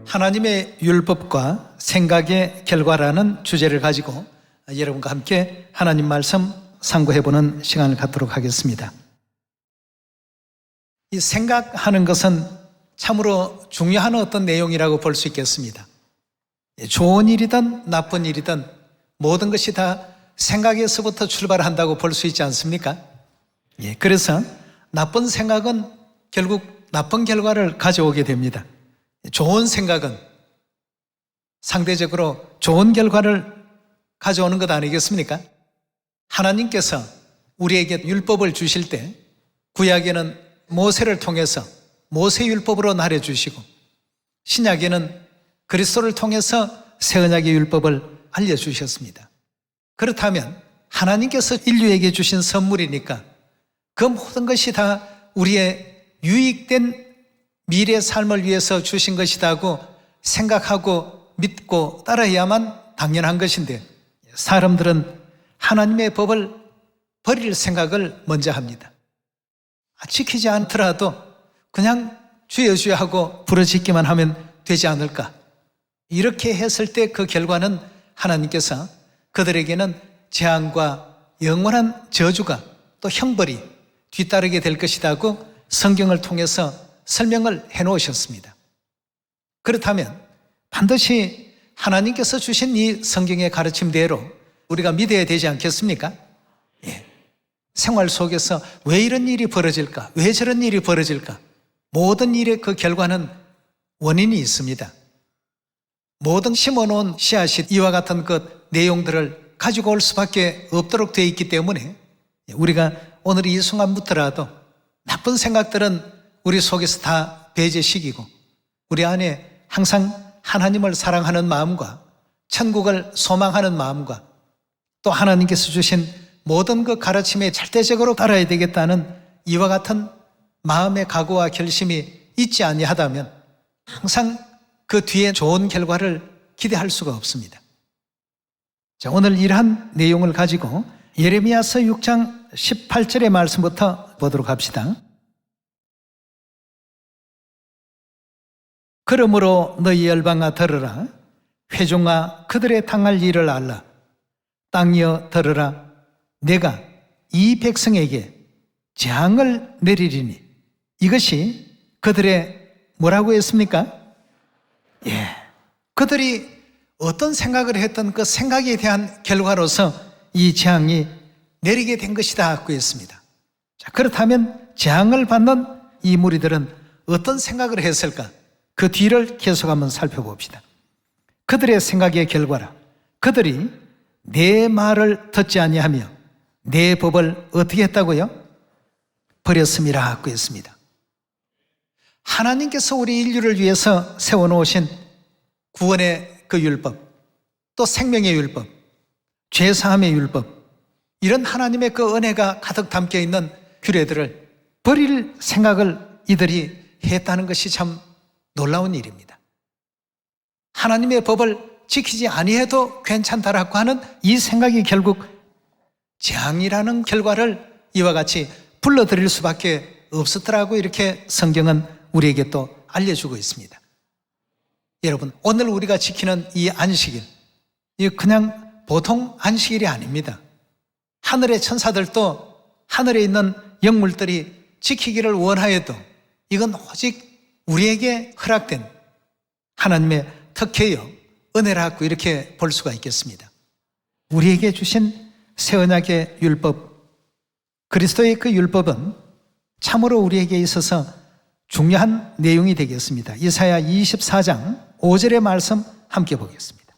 하나님의 율법과 생각의 결과라는 주제를 가지고 여러분과 함께 하나님 말씀 상고해보는 시간을 갖도록 하겠습니다. 이 생각하는 것은 참으로 중요한 어떤 내용이라고 볼 수 있겠습니다. 좋은 일이든 나쁜 일이든 모든 것이 다 생각에서부터 출발한다고 볼 수 있지 않습니까? 그래서 나쁜 생각은 결국 나쁜 결과를 가져오게 됩니다. 좋은 생각은 상대적으로 좋은 결과를 가져오는 것 아니겠습니까? 하나님께서 우리에게 율법을 주실 때 구약에는 모세를 통해서 모세율법으로 나눠주시고 신약에는 그리스도를 통해서 새 언약의 율법을 알려주셨습니다. 그렇다면 하나님께서 인류에게 주신 선물이니까 그 모든 것이 다 우리의 유익된 미래 삶을 위해서 주신 것이라고 생각하고 믿고 따라야만 당연한 것인데 사람들은 하나님의 법을 버릴 생각을 먼저 합니다. 지키지 않더라도 그냥 주여 주여 하고 부르짖기만 하면 되지 않을까? 이렇게 했을 때 그 결과는 하나님께서 그들에게는 재앙과 영원한 저주가 또 형벌이 뒤따르게 될 것이라고 성경을 통해서 설명을 해놓으셨습니다. 그렇다면 반드시 하나님께서 주신 이 성경의 가르침대로 우리가 믿어야 되지 않겠습니까? 생활 속에서 왜 이런 일이 벌어질까? 왜 저런 일이 벌어질까? 모든 일의 그 결과는 원인이 있습니다. 모든 심어놓은 씨앗이 이와 같은 그 내용들을 가지고 올 수밖에 없도록 되어 있기 때문에 우리가 오늘 이 순간부터라도 나쁜 생각들은 우리 속에서 다 배제시키고 우리 안에 항상 하나님을 사랑하는 마음과 천국을 소망하는 마음과 또 하나님께서 주신 모든 그 가르침에 절대적으로 따라야 되겠다는 이와 같은 마음의 각오와 결심이 있지 아니하다면 항상 그 뒤에 좋은 결과를 기대할 수가 없습니다. 자, 오늘 이러한 내용을 가지고 예레미야서 6장 18절의 말씀부터 보도록 합시다. 그러므로 너희 열방아 들으라. 회중아 그들의 당할 일을 알라. 땅이여 들으라. 내가 이 백성에게 재앙을 내리리니 이것이 그들의 뭐라고 했습니까? 그들이 어떤 생각을 했던 그 생각에 대한 결과로서 이 재앙이 내리게 된 것이다 하고 했습니다. 자, 그렇다면 재앙을 받는 이 무리들은 어떤 생각을 했을까? 그 뒤를 계속 한번 살펴봅시다. 그들의 생각의 결과라. 그들이 내 말을 듣지 아니하며 내 법을 어떻게 했다고요? 버렸음이라 하고 했습니다. 하나님께서 우리 인류를 위해서 세워놓으신 구원의 그 율법, 또 생명의 율법, 죄사함의 율법, 이런 하나님의 그 은혜가 가득 담겨 있는 규례들을 버릴 생각을 이들이 했다는 것이 참 놀라운 일입니다. 하나님의 법을 지키지 아니해도 괜찮다라고 하는 이 생각이 결국 재앙이라는 결과를 이와 같이 불러들일 수밖에 없었더라고 이렇게 성경은 우리에게 또 알려주고 있습니다. 여러분, 오늘 우리가 지키는 이 안식일, 이 그냥 보통 안식일이 아닙니다. 하늘의 천사들도 하늘에 있는 영물들이 지키기를 원하여도 이건 오직 우리에게 허락된 하나님의 특혜요 은혜라고 이렇게 볼 수가 있겠습니다. 우리에게 주신 새 언약의 율법, 그리스도의 그 율법은 참으로 우리에게 있어서 중요한 내용이 되겠습니다. 이사야 24장 5절의 말씀 함께 보겠습니다.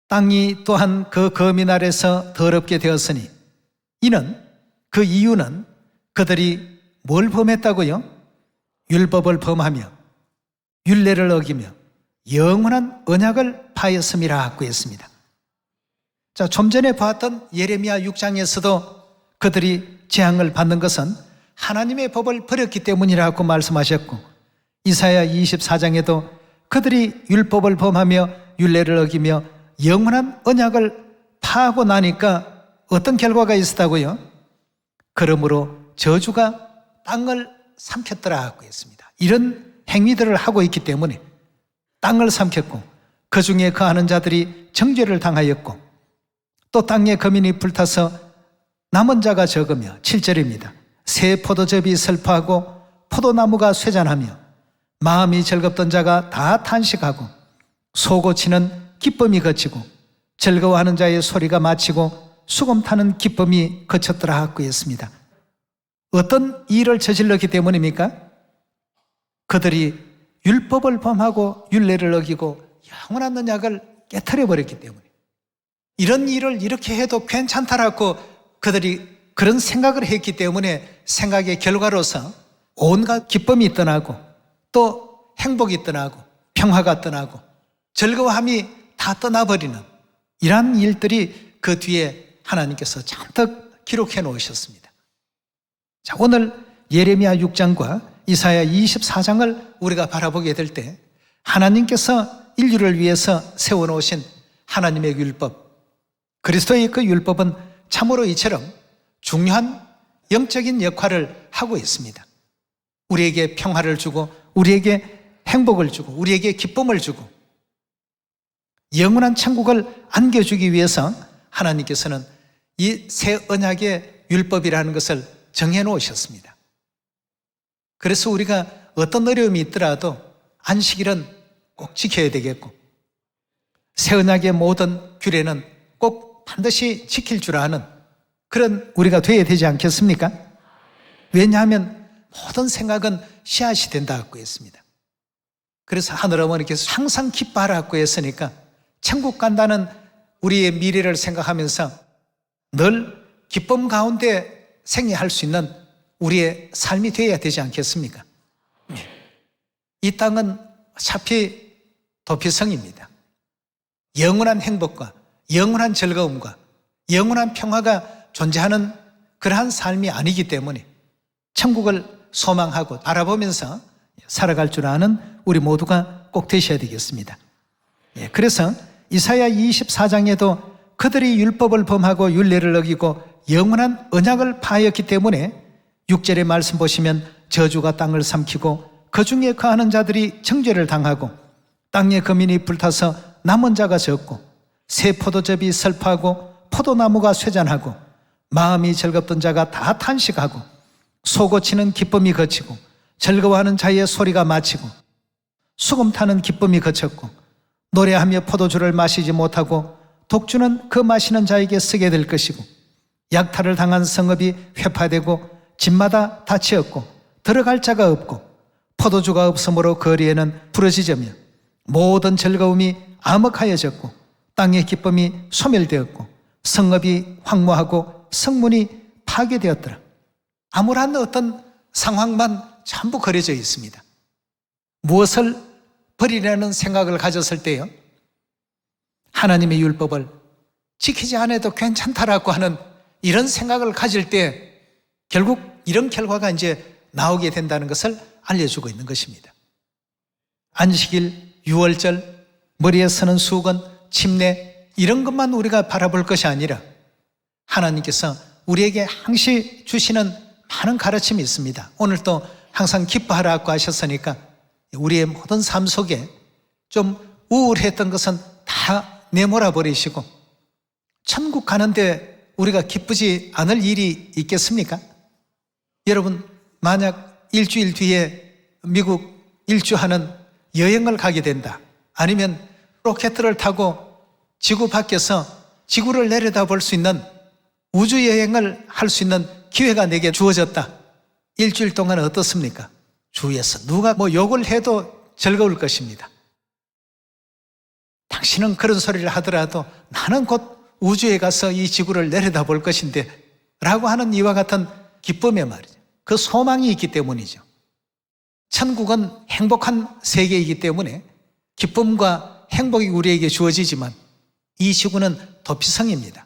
땅이 또한 그 거민 아래서 더럽게 되었으니 이는 그 이유는 그들이 뭘 범했다고요? 율법을 범하며 율례를 어기며 영원한 언약을 파였음이라 하고 했습니다. 자, 좀 전에 봤던 예레미야 6장에서도 그들이 재앙을 받는 것은 하나님의 법을 버렸기 때문이라고 말씀하셨고, 이사야 24장에도 그들이 율법을 범하며 율례를 어기며 영원한 언약을 파하고 나니까 어떤 결과가 있었다고요? 그러므로 저주가 땅을 삼켰더라 하고 했습니다. 이런 행위들을 하고 있기 때문에 땅을 삼켰고, 그 중에 거하는 자들이 정죄를 당하였고, 또 땅에 거민이 불타서 남은 자가 적으며, 7절입니다. 새 포도즙이 슬퍼하고 포도나무가 쇠잔하며 마음이 즐겁던 자가 다 탄식하고 소고치는 기쁨이 그치고 즐거워하는 자의 소리가 마치고 수금 타는 기쁨이 그쳤더라 하고 했습니다. 어떤 일을 저질렀기 때문입니까? 그들이 율법을 범하고 율례를 어기고 영원한 언약을 깨트려 버렸기 때문에, 이런 일을 이렇게 해도 괜찮다라고 그들이 그런 생각을 했기 때문에 생각의 결과로서 온갖 기쁨이 떠나고 또 행복이 떠나고 평화가 떠나고 즐거움이 다 떠나버리는 이러한 일들이 그 뒤에 하나님께서 잔뜩 기록해 놓으셨습니다. 자, 오늘 예레미야 6장과 이사야 24장을 우리가 바라보게 될 때 하나님께서 인류를 위해서 세워놓으신 하나님의 율법, 그리스도의 그 율법은 참으로 이처럼 중요한 영적인 역할을 하고 있습니다. 우리에게 평화를 주고 우리에게 행복을 주고 우리에게 기쁨을 주고 영원한 천국을 안겨주기 위해서 하나님께서는 이 새 언약의 율법이라는 것을 정해 놓으셨습니다. 그래서 우리가 어떤 어려움이 있더라도 안식일은 꼭 지켜야 되겠고, 새 언약의 모든 규례는 꼭 반드시 지킬 줄 아는 그런 우리가 되어야 되지 않겠습니까? 왜냐하면 모든 생각은 씨앗이 된다고 했습니다. 그래서 하늘어머니께서 항상 기뻐하라고 했으니까 천국 간다는 우리의 미래를 생각하면서 늘 기쁨 가운데 생애할 수 있는 우리의 삶이 되어야 되지 않겠습니까? 이 땅은 어차피 도피성입니다. 영원한 행복과 영원한 즐거움과 영원한 평화가 존재하는 그러한 삶이 아니기 때문에 천국을 소망하고 바라보면서 살아갈 줄 아는 우리 모두가 꼭 되셔야 되겠습니다. 그래서 이사야 24장에도 그들이 율법을 범하고 율례를 어기고 영원한 언약을 파하였기 때문에 6절의 말씀 보시면 저주가 땅을 삼키고 그 중에 거하는 자들이 정죄를 당하고 땅에 거민이 불타서 남은 자가 적고 새 포도즙이 슬퍼하고 포도나무가 쇠잔하고 마음이 즐겁던 자가 다 탄식하고 소고치는 기쁨이 그치고 즐거워하는 자의 소리가 마치고 수금 타는 기쁨이 그쳤고 노래하며 포도주를 마시지 못하고 독주는 그 마시는 자에게 쓰게 될 것이고 약탈을 당한 성읍이 회파되고 집마다 닫히었고 들어갈 자가 없고 포도주가 없으므로 거리에는 부러지자며 모든 즐거움이 암흑하여졌고 땅의 기쁨이 소멸되었고 성읍이 황무하고 성문이 파괴되었더라. 아무런 어떤 상황만 전부 그려져 있습니다. 무엇을 버리려는 생각을 가졌을 때요, 하나님의 율법을 지키지 않아도 괜찮다라고 하는 이런 생각을 가질 때 결국 이런 결과가 이제 나오게 된다는 것을 알려주고 있는 것입니다. 안식일, 유월절, 머리에 서는 수건, 침례 이런 것만 우리가 바라볼 것이 아니라 하나님께서 우리에게 항시 주시는 많은 가르침이 있습니다. 오늘도 항상 기뻐하라고 하셨으니까 우리의 모든 삶 속에 좀 우울했던 것은 다 내몰아 버리시고 천국 가는데 우리가 기쁘지 않을 일이 있겠습니까? 여러분, 만약 일주일 뒤에 미국 일주하는 여행을 가게 된다, 아니면 로켓을 타고 지구 밖에서 지구를 내려다볼 수 있는 우주여행을 할 수 있는 기회가 내게 주어졌다. 일주일 동안 어떻습니까? 주위에서 누가 욕을 해도 즐거울 것입니다. 당신은 그런 소리를 하더라도 나는 곧 우주에 가서 이 지구를 내려다볼 것인데 라고 하는 이와 같은 기쁨의 말이죠. 그 소망이 있기 때문이죠. 천국은 행복한 세계이기 때문에 기쁨과 행복이 우리에게 주어지지만 이 지구는 도피성입니다.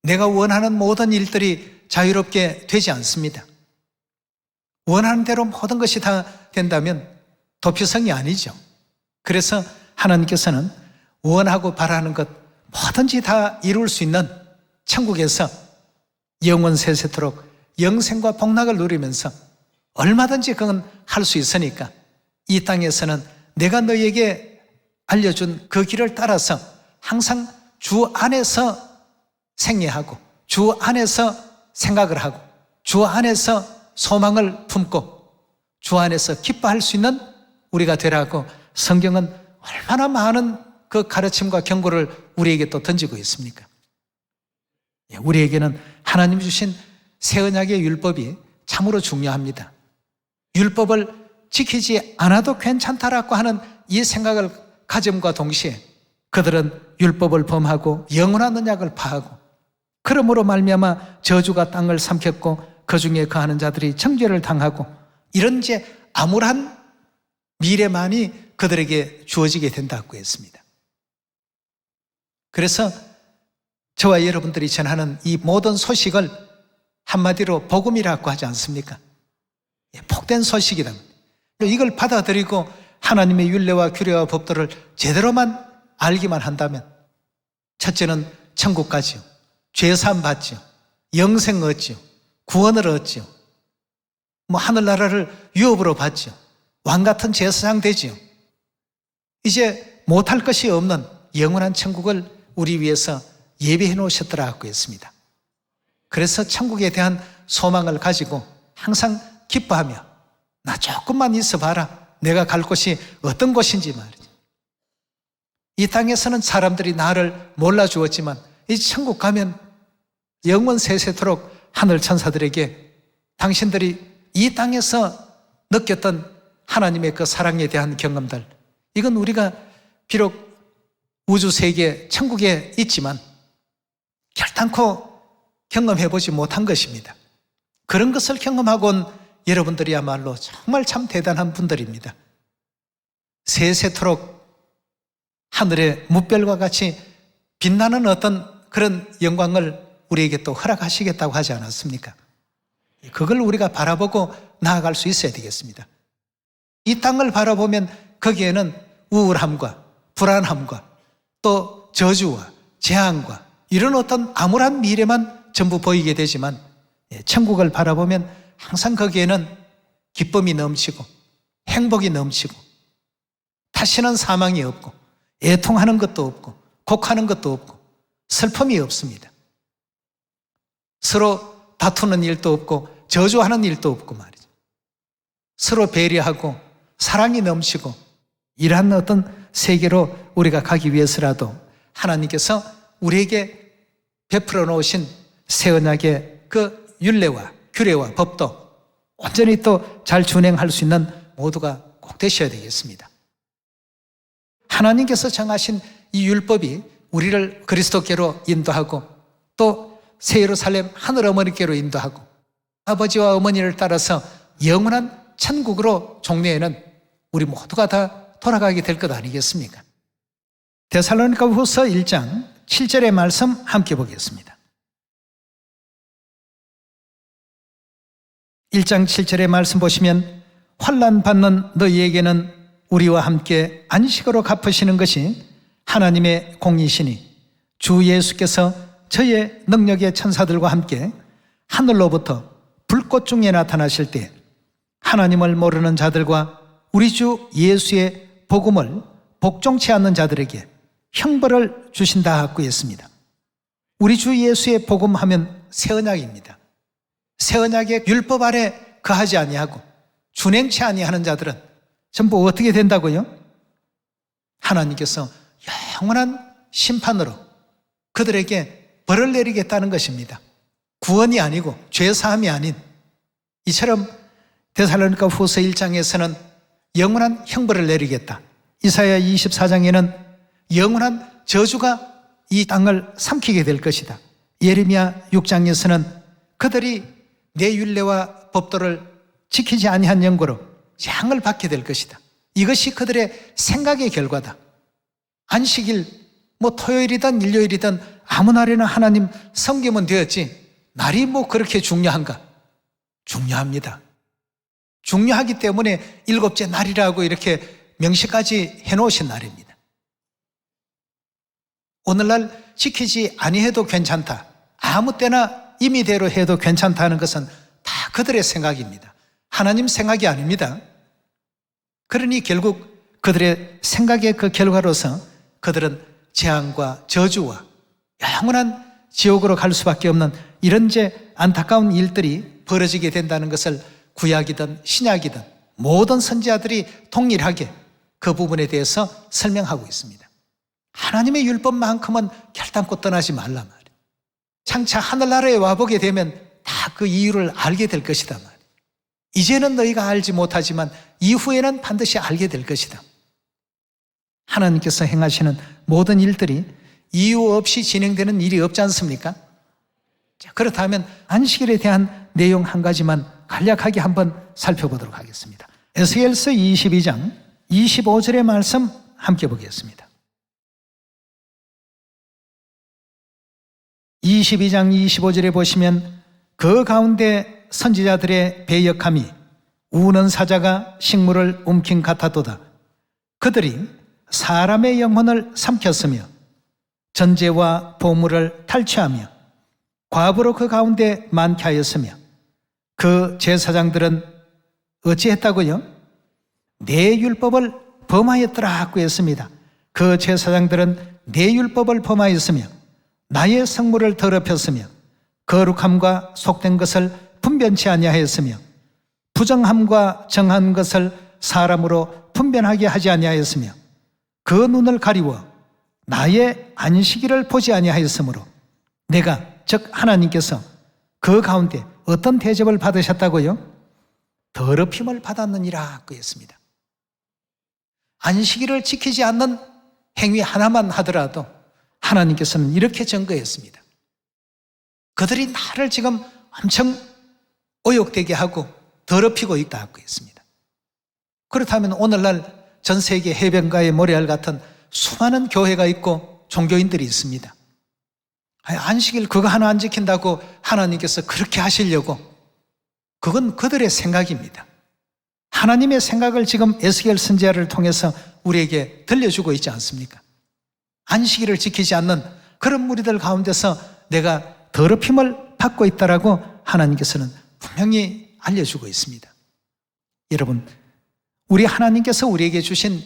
내가 원하는 모든 일들이 자유롭게 되지 않습니다. 원하는 대로 모든 것이 다 된다면 도피성이 아니죠. 그래서 하나님께서는 원하고 바라는 것 뭐든지 다 이룰 수 있는 천국에서 영원 세세토록 영생과 복락을 누리면서 얼마든지 그건 할 수 있으니까 이 땅에서는 내가 너에게 알려준 그 길을 따라서 항상 주 안에서 생애하고 주 안에서 생각을 하고 주 안에서 소망을 품고 주 안에서 기뻐할 수 있는 우리가 되라고 성경은 얼마나 많은 그 가르침과 경고를 우리에게 또 던지고 있습니까? 우리에게는 하나님 주신 새 언약의 율법이 참으로 중요합니다. 율법을 지키지 않아도 괜찮다라고 하는 이 생각을 가짐과 동시에 그들은 율법을 범하고 영원한 언약을 파하고 그러므로 말미암아 저주가 땅을 삼켰고 그 중에 거하는 자들이 정죄를 당하고 이런 이제 암울한 미래만이 그들에게 주어지게 된다고 했습니다. 그래서 저와 여러분들이 전하는 이 모든 소식을 한마디로 복음이라고 하지 않습니까? 복된 소식이다. 이걸 받아들이고 하나님의 율례와 규례와 법도를 제대로만 알기만 한다면 첫째는 천국 가지요, 죄사함 받지요, 영생 얻지요, 구원을 얻지요, 하늘나라를 유업으로 받지요, 왕같은 제사장 되지요. 이제 못할 것이 없는 영원한 천국을 우리 위해서 예비해 놓으셨더라고 했습니다. 그래서 천국에 대한 소망을 가지고 항상 기뻐하며 나 조금만 있어 봐라. 내가 갈 곳이 어떤 곳인지 말이죠. 이 땅에서는 사람들이 나를 몰라주었지만 이 천국 가면 영원 세세토록 하늘 천사들에게 당신들이 이 땅에서 느꼈던 하나님의 그 사랑에 대한 경험들, 이건 우리가 비록 우주 세계 천국에 있지만 결단코 경험해보지 못한 것입니다. 그런 것을 경험하고 온 여러분들이야말로 정말 참 대단한 분들입니다. 세세토록 하늘의 무별과 같이 빛나는 어떤 그런 영광을 우리에게 또 허락하시겠다고 하지 않았습니까? 그걸 우리가 바라보고 나아갈 수 있어야 되겠습니다. 이 땅을 바라보면 거기에는 우울함과 불안함과 또 저주와 재앙과 이런 어떤 암울한 미래만 전부 보이게 되지만 천국을 바라보면 항상 거기에는 기쁨이 넘치고 행복이 넘치고 다시는 사망이 없고 애통하는 것도 없고 곡하는 것도 없고 슬픔이 없습니다. 서로 다투는 일도 없고 저주하는 일도 없고 말이죠. 서로 배려하고 사랑이 넘치고 이러한 어떤 세계로 우리가 가기 위해서라도 하나님께서 우리에게 베풀어 놓으신 새 언약의 그 율례와 규례와 법도 온전히 또 잘 준행할 수 있는 모두가 꼭 되셔야 되겠습니다. 하나님께서 정하신 이 율법이 우리를 그리스도께로 인도하고 또 새 예루살렘 하늘 어머니께로 인도하고 아버지와 어머니를 따라서 영원한 천국으로 종래에는 우리 모두가 다 돌아가게 될 것 아니겠습니까? 데살로니가 후서 1장 7절의 말씀 함께 보겠습니다. 1장 7절의 말씀 보시면 환난 받는 너희에게는 우리와 함께 안식으로 갚으시는 것이 하나님의 공이시니 주 예수께서 저의 능력의 천사들과 함께 하늘로부터 불꽃 중에 나타나실 때 하나님을 모르는 자들과 우리 주 예수의 복음을 복종치 않는 자들에게 형벌을 주신다 하고 했습니다. 우리 주 예수의 복음하면 새 언약입니다. 새 언약의 율법 아래 거하지 아니하고 준행치 아니하는 자들은 전부 어떻게 된다고요? 하나님께서 영원한 심판으로 그들에게 벌을 내리겠다는 것입니다. 구원이 아니고 죄사함이 아닌 이처럼 데살로니가 후서 1장에서는 영원한 형벌을 내리겠다. 이사야 24장에는 영원한 저주가 이 땅을 삼키게 될 것이다. 예레미야 6장에서는 그들이 내 율례와 법도를 지키지 아니한 영고로 재앙을 받게 될 것이다. 이것이 그들의 생각의 결과다. 안식일 뭐 토요일이든 일요일이든 아무 날에나 하나님 섬기면 되었지 날이 뭐 그렇게 중요한가? 중요합니다. 중요하기 때문에 일곱째 날이라고 이렇게 명시까지 해놓으신 날입니다. 오늘날 지키지 아니해도 괜찮다. 아무 때나 임의대로 해도 괜찮다는 것은 다 그들의 생각입니다. 하나님 생각이 아닙니다. 그러니 결국 그들의 생각의 그 결과로서 그들은 재앙과 저주와 영원한 지옥으로 갈 수밖에 없는 이런 안타까운 일들이 벌어지게 된다는 것을 구약이든 신약이든 모든 선지자들이 동일하게 그 부분에 대해서 설명하고 있습니다. 하나님의 율법만큼은 결단코 떠나지 말라 말이에요. 장차 하늘나라에 와보게 되면 다 그 이유를 알게 될 것이다 말이에요. 이제는 너희가 알지 못하지만 이후에는 반드시 알게 될 것이다. 하나님께서 행하시는 모든 일들이 이유 없이 진행되는 일이 없지 않습니까? 자, 그렇다면 안식일에 대한 내용 한 가지만 간략하게 한번 살펴보도록 하겠습니다. 에스겔서 22장 25절의 말씀 함께 보겠습니다. 22장 25절에 보시면 그 가운데 선지자들의 배역함이 우는 사자가 식물을 움킨 같았도다. 그들이 사람의 영혼을 삼켰으며 전제와 보물을 탈취하며 과부로 그 가운데 많게 하였으며 그 제사장들은 어찌했다고요? 내 율법을 범하였더라고 했습니다. 그 제사장들은 내 율법을 범하였으며 나의 성물을 더럽혔으며 거룩함과 속된 것을 분변치 아니하였으며 부정함과 정한 것을 사람으로 분변하게 하지 아니하였으며 그 눈을 가리워 나의 안식일을 보지 아니하였으므로 내가 즉 하나님께서 그 가운데 어떤 대접을 받으셨다고요? 더럽힘을 받았느니라 그 했습니다. 안식일을 지키지 않는 행위 하나만 하더라도 하나님께서는 이렇게 증거했습니다. 그들이 나를 지금 엄청 오욕되게 하고 더럽히고 있다고 했습니다. 그렇다면 오늘날 전 세계 해변가의 모래알 같은 수많은 교회가 있고 종교인들이 있습니다. 안식일 그거 하나 안 지킨다고 하나님께서 그렇게 하시려고 그건 그들의 생각입니다. 하나님의 생각을 지금 에스겔 선지자를 통해서 우리에게 들려주고 있지 않습니까? 안식일을 지키지 않는 그런 무리들 가운데서 내가 더럽힘을 받고 있다라고 하나님께서는 분명히 알려주고 있습니다. 여러분, 우리 하나님께서 우리에게 주신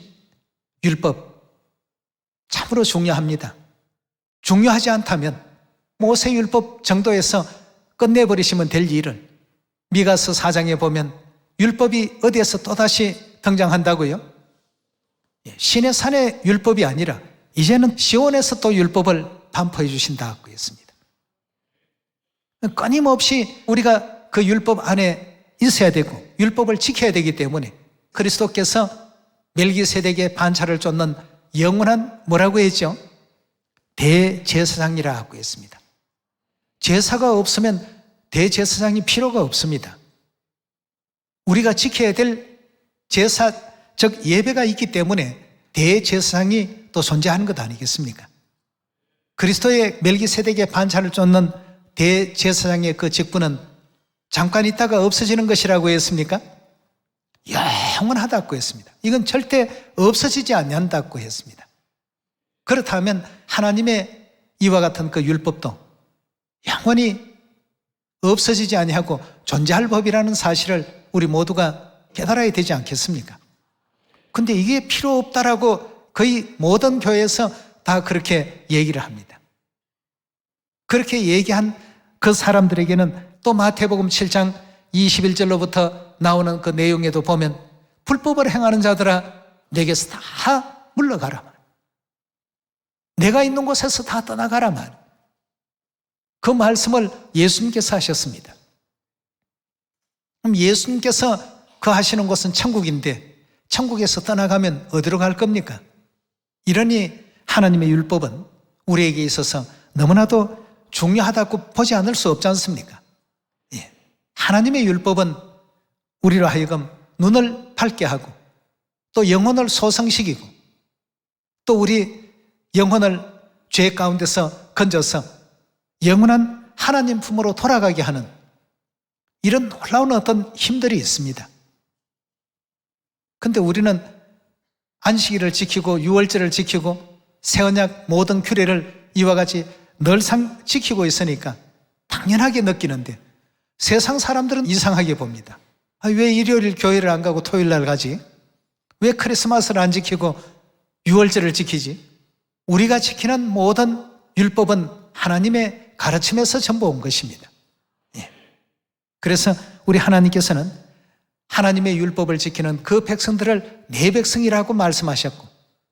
율법 참으로 중요합니다. 중요하지 않다면 모세율법 정도에서 끝내버리시면 될 일을 미가서 4장에 보면 율법이 어디에서 또다시 등장한다고요? 신의 산의 율법이 아니라 이제는 시온에서 또 율법을 반포해 주신다고 했습니다. 끊임없이 우리가 그 율법 안에 있어야 되고 율법을 지켜야 되기 때문에 그리스도께서 멜기세덱의 반차를 쫓는 영원한 뭐라고 했죠? 대제사장이라고 했습니다. 제사가 없으면 대제사장이 필요가 없습니다. 우리가 지켜야 될 제사, 즉 예배가 있기 때문에 대제사장이 또 존재하는 것 아니겠습니까? 그리스도의 멜기세덱의 반차를 쫓는 대제사장의 그 직분은 잠깐 있다가 없어지는 것이라고 했습니까? 영원하다고 했습니다. 이건 절대 없어지지 않는다고 했습니다. 그렇다면 하나님의 이와 같은 그 율법도 영원히 없어지지 아니하고 존재할 법이라는 사실을 우리 모두가 깨달아야 되지 않겠습니까? 근데 이게 필요 없다라고 거의 모든 교회에서 다 그렇게 얘기를 합니다. 그렇게 얘기한 그 사람들에게는 또 마태복음 7장 21절로부터 나오는 그 내용에도 보면 불법을 행하는 자들아 내게서 다 물러가라 말. 내가 있는 곳에서 다 떠나가라 말. 그 말씀을 예수님께서 하셨습니다. 그럼 예수님께서 그 하시는 곳은 천국인데 천국에서 떠나가면 어디로 갈 겁니까? 이러니 하나님의 율법은 우리에게 있어서 너무나도 중요하다고 보지 않을 수 없지 않습니까? 예. 하나님의 율법은 우리로 하여금 눈을 밝게 하고 또 영혼을 소성시키고 또 우리 영혼을 죄 가운데서 건져서 영원한 하나님 품으로 돌아가게 하는 이런 놀라운 어떤 힘들이 있습니다. 근데 우리는 안식일을 지키고 유월절을 지키고 새언약 모든 규례를 이와 같이 늘상 지키고 있으니까 당연하게 느끼는데 세상 사람들은 이상하게 봅니다. 왜 일요일 교회를 안 가고 토요일 날 가지? 왜 크리스마스를 안 지키고 유월절을 지키지? 우리가 지키는 모든 율법은 하나님의 가르침에서 전부 온 것입니다. 그래서 우리 하나님께서는 하나님의 율법을 지키는 그 백성들을 내 백성이라고 말씀하셨고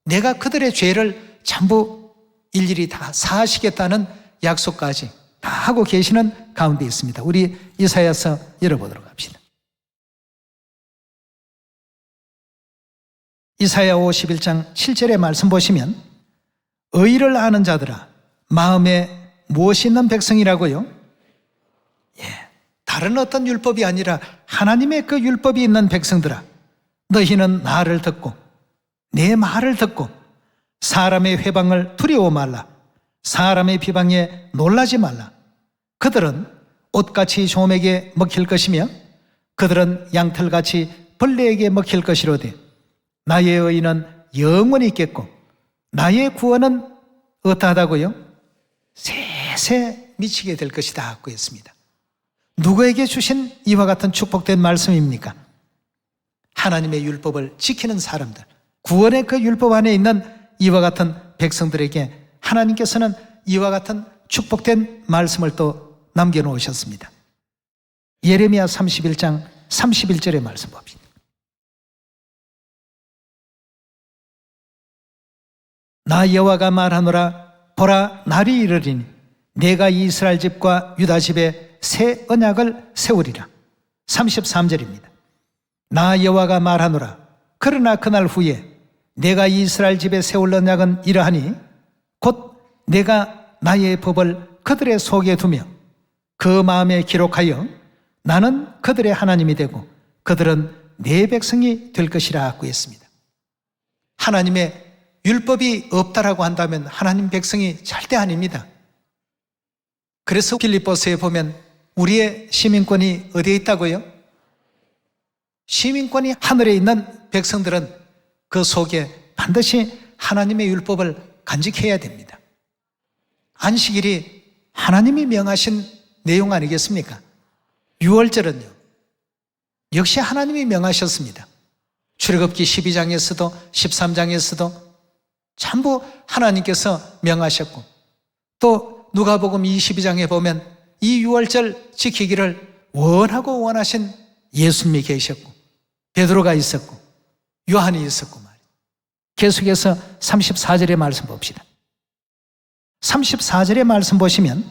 내가 그들의 죄를 전부 일일이 다 사하시겠다는 약속까지 다 하고 계시는 가운데 있습니다. 우리 이사야서 열어보도록 합시다. 이사야 51장 7절의 말씀 보시면 의를 아는 자들아 마음에 무엇이 있는 백성이라고요? 다른 어떤 율법이 아니라 하나님의 그 율법이 있는 백성들아 너희는 나를 듣고 내 말을 듣고 사람의 회방을 두려워 말라. 사람의 비방에 놀라지 말라. 그들은 옷같이 조맥에 먹힐 것이며 그들은 양털같이 벌레에게 먹힐 것이로되 나의 의는 영원히 있겠고 나의 구원은 어떠하다고요? 세세 미치게 될 것이다 하고 했습니다. 누구에게 주신 이와 같은 축복된 말씀입니까? 하나님의 율법을 지키는 사람들, 구원의 그 율법 안에 있는 이와 같은 백성들에게 하나님께서는 이와 같은 축복된 말씀을 또 남겨놓으셨습니다. 예레미야 31장 31절의 말씀 봅시다. 나 여호와가 말하노라 보라 날이 이르리니 내가 이스라엘 집과 유다 집에 새 언약을 세우리라. 33절입니다. 나 여호와가 말하노라 그러나 그날 후에 내가 이스라엘 집에 세울 언약은 이러하니 곧 내가 나의 법을 그들의 속에 두며 그 마음에 기록하여 나는 그들의 하나님이 되고 그들은 내 백성이 될 것이라 하고 했습니다. 하나님의 율법이 없다라고 한다면 하나님 백성이 절대 아닙니다. 그래서 빌립보서에 보면 우리의 시민권이 어디에 있다고요? 시민권이 하늘에 있는 백성들은 그 속에 반드시 하나님의 율법을 간직해야 됩니다. 안식일이 하나님이 명하신 내용 아니겠습니까? 유월절은요 역시 하나님이 명하셨습니다. 출애굽기 12장에서도 13장에서도 전부 하나님께서 명하셨고 또 누가복음 22장에 보면 이 유월절 지키기를 원하고 원하신 예수님이 계셨고 베드로가 있었고 요한이 있었고 말이에요. 계속해서 34절의 말씀 봅시다. 34절의 말씀 보시면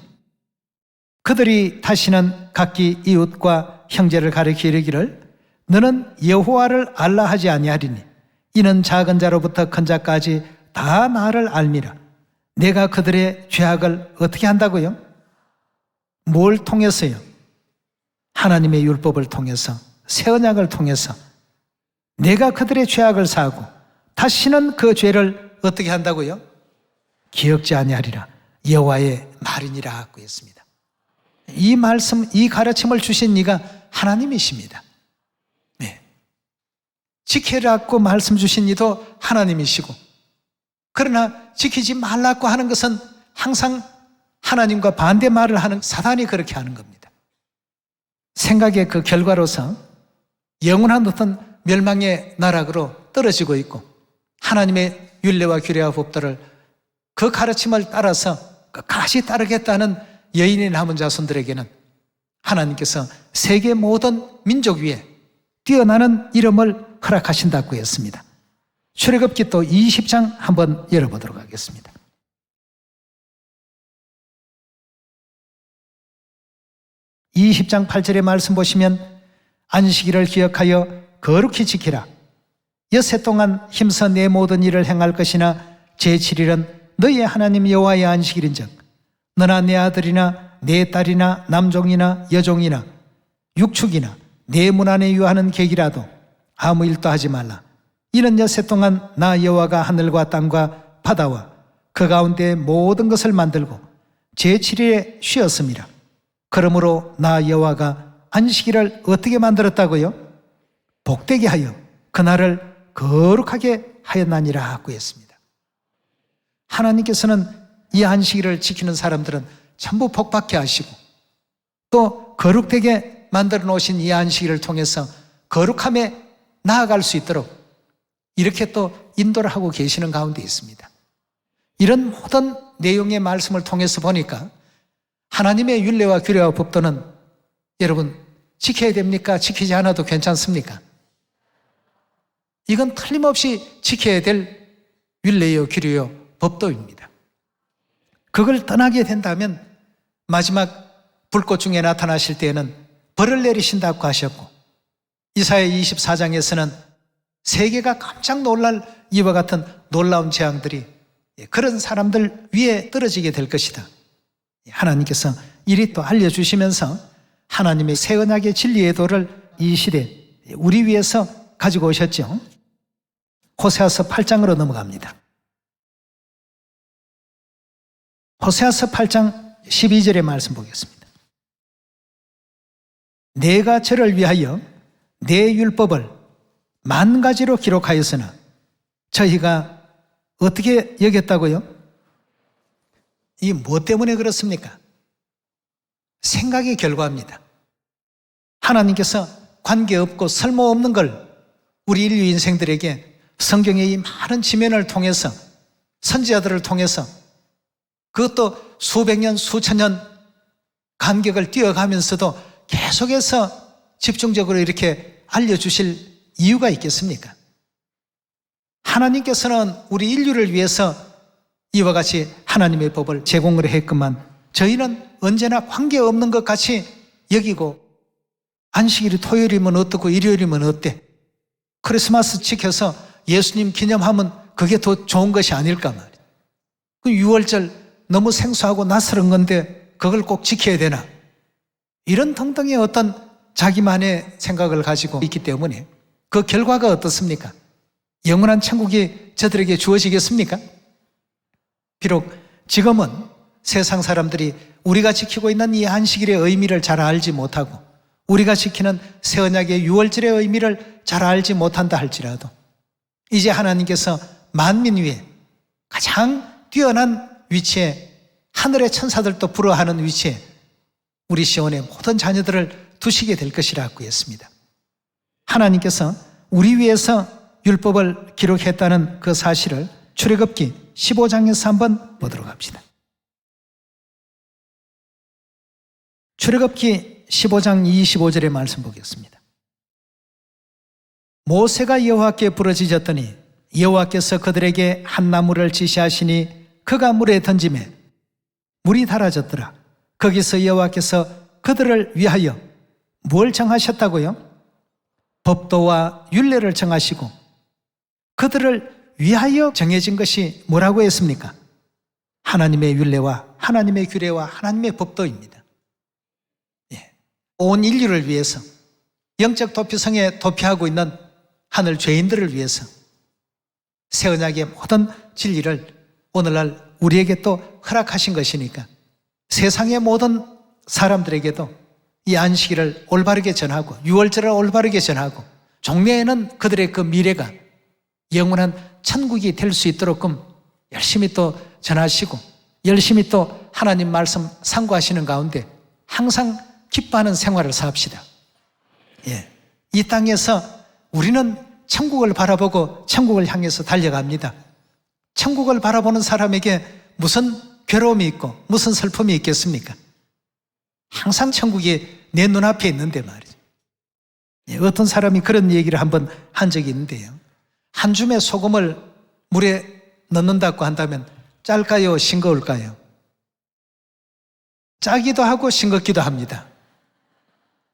그들이 다시는 각기 이웃과 형제를 가리켜 이르기를 너는 여호와를 알라 하지 아니하리니 이는 작은 자로부터 큰 자까지 다 나를 알미라. 내가 그들의 죄악을 어떻게 한다고요? 뭘 통해서요? 하나님의 율법을 통해서 새 언약을 통해서 내가 그들의 죄악을 사하고 다시는 그 죄를 어떻게 한다고요? 기억지 아니하리라. 여호와의 말이니라 하고 했습니다. 이 말씀, 이 가르침을 주신 이가 하나님이십니다. 네. 지키라고 말씀 주신 이도 하나님이시고 그러나 지키지 말라고 하는 것은 항상 하나님과 반대 말을 하는 사단이 그렇게 하는 겁니다. 생각의 그 결과로서 영원한 어떤 멸망의 나락으로 떨어지고 있고 하나님의 율례와 규례와 법들을 그 가르침을 따라서 끝까지 따르겠다는 여인이 남은 자손들에게는 하나님께서 세계 모든 민족 위에 뛰어나는 이름을 허락하신다고 했습니다. 출애굽기 또 20장 한번 열어보도록 하겠습니다. 이 20장 8절의 말씀 보시면 안식일을 기억하여 거룩히 지키라. 엿새 동안 힘써 내 모든 일을 행할 것이나 제7일은 너희의 하나님 여호와의 안식일인즉 너나 내 아들이나 내 딸이나 남종이나 여종이나 육축이나 내 문 안에 유하는 객이라도 아무 일도 하지 말라. 이는 엿새 동안 나 여호와가 하늘과 땅과 바다와 그 가운데 모든 것을 만들고 제7일에 쉬었습니다. 그러므로 나 여호와가 안식일을 어떻게 만들었다고요? 복되게 하여 그날을 거룩하게 하였나니라 하고 했습니다. 하나님께서는 이 안식일을 지키는 사람들은 전부 복받게 하시고 또 거룩되게 만들어 놓으신 이 안식일을 통해서 거룩함에 나아갈 수 있도록 이렇게 또 인도를 하고 계시는 가운데 있습니다. 이런 모든 내용의 말씀을 통해서 보니까 하나님의 율례와 규례와 법도는 여러분 지켜야 됩니까? 지키지 않아도 괜찮습니까? 이건 틀림없이 지켜야 될 율례요 규례요 법도입니다. 그걸 떠나게 된다면 마지막 불꽃 중에 나타나실 때에는 벌을 내리신다고 하셨고 이사야 24장에서는 세계가 깜짝 놀랄 이와 같은 놀라운 재앙들이 그런 사람들 위에 떨어지게 될 것이다. 하나님께서 이리 또 알려주시면서 하나님의 새 언약의 진리의 도를 이 시대 우리 위해서 가지고 오셨죠. 호세아서 8장으로 넘어갑니다. 호세아서 8장 12절의 말씀 보겠습니다. 내가 저를 위하여 내 율법을 만 가지로 기록하였으나 저희가 어떻게 여겼다고요? 이 뭐 때문에 그렇습니까? 생각의 결과입니다. 하나님께서 관계없고 쓸모없는 걸 우리 인류 인생들에게 성경의 이 많은 지면을 통해서 선지자들을 통해서 그것도 수백 년, 수천 년 간격을 뛰어가면서도 계속해서 집중적으로 이렇게 알려주실 이유가 있겠습니까? 하나님께서는 우리 인류를 위해서 이와 같이 하나님의 법을 제공을 했건만 저희는 언제나 관계없는 것 같이 여기고 안식일이 토요일이면 어떻고 일요일이면 어때? 크리스마스 지켜서 예수님 기념하면 그게 더 좋은 것이 아닐까 말이야. 그 6월절 너무 생소하고 낯설은 건데 그걸 꼭 지켜야 되나? 이런 등등의 어떤 자기만의 생각을 가지고 있기 때문에 그 결과가 어떻습니까? 영원한 천국이 저들에게 주어지겠습니까? 비록 지금은 세상 사람들이 우리가 지키고 있는 이 안식일의 의미를 잘 알지 못하고 우리가 지키는 새 언약의 6월절의 의미를 잘 알지 못한다 할지라도 이제 하나님께서 만민 위에 가장 뛰어난 위치에 하늘의 천사들도 부러워하는 위치에 우리 시온의 모든 자녀들을 두시게 될 것이라고 했습니다. 하나님께서 우리 위해서 율법을 기록했다는 그 사실을 출애굽기 15장에서 한번 보도록 합시다. 출애굽기 15장 25절의 말씀 보겠습니다. 모세가 여호와께 부르짖었더니 여호와께서 그들에게 한 나무를 지시하시니 그가 물에 던지매 물이 달아졌더라. 거기서 여호와께서 그들을 위하여 뭘 정하셨다고요? 법도와 율례를 정하시고 그들을 위하여 정해진 것이 뭐라고 했습니까? 하나님의 율례와 하나님의 규례와 하나님의 법도입니다. 온 인류를 위해서 영적 도피성에 도피하고 있는 하늘 죄인들을 위해서 새 언약의 모든 진리를 오늘날 우리에게 또 허락하신 것이니까 세상의 모든 사람들에게도 이 안식일을 올바르게 전하고 6월절을 올바르게 전하고 종래에는 그들의 그 미래가 영원한 천국이 될 수 있도록끔 열심히 또 전하시고 열심히 또 하나님 말씀 상고하시는 가운데 항상 기뻐하는 생활을 삽시다. 이 땅에서 우리는 천국을 바라보고 천국을 향해서 달려갑니다. 천국을 바라보는 사람에게 무슨 괴로움이 있고 무슨 슬픔이 있겠습니까? 항상 천국이 내 눈앞에 있는데 말이죠. 어떤 사람이 그런 얘기를 한번 한 적이 있는데요. 한 줌의 소금을 물에 넣는다고 한다면 짤까요? 싱거울까요? 짜기도 하고 싱겁기도 합니다.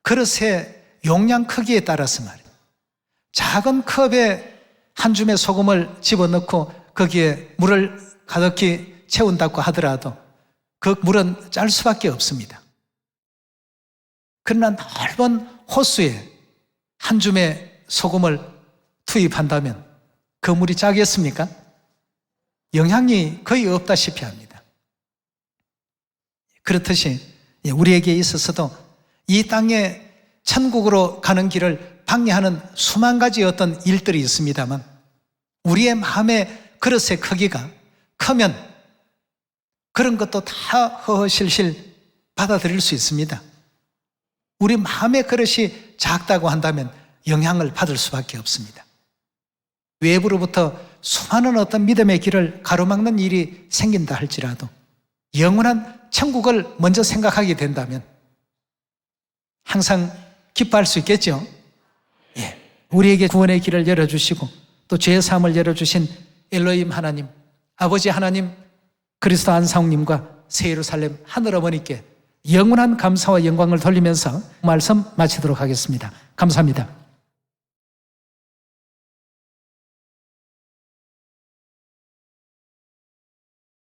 그릇의 용량 크기에 따라서 말이에요. 작은 컵에 한 줌의 소금을 집어넣고 거기에 물을 가득히 채운다고 하더라도 그 물은 짤 수밖에 없습니다. 그러나 넓은 호수에 한 줌의 소금을 투입한다면 그 물이 짜겠습니까? 영향이 거의 없다시피 합니다. 그렇듯이 우리에게 있어서도 이 땅에 천국으로 가는 길을 방해하는 수만 가지 어떤 일들이 있습니다만 우리의 마음의 그릇의 크기가 크면 그런 것도 다 허허실실 받아들일 수 있습니다. 우리 마음의 그릇이 작다고 한다면 영향을 받을 수밖에 없습니다. 외부로부터 수많은 어떤 믿음의 길을 가로막는 일이 생긴다 할지라도 영원한 천국을 먼저 생각하게 된다면 항상 기뻐할 수 있겠죠. 우리에게 구원의 길을 열어주시고 또 죄의 사함을 열어주신 엘로힘 하나님, 아버지 하나님, 그리스도 안상님과 새 예루살렘 하늘어머니께 영원한 감사와 영광을 돌리면서 말씀 마치도록 하겠습니다. 감사합니다.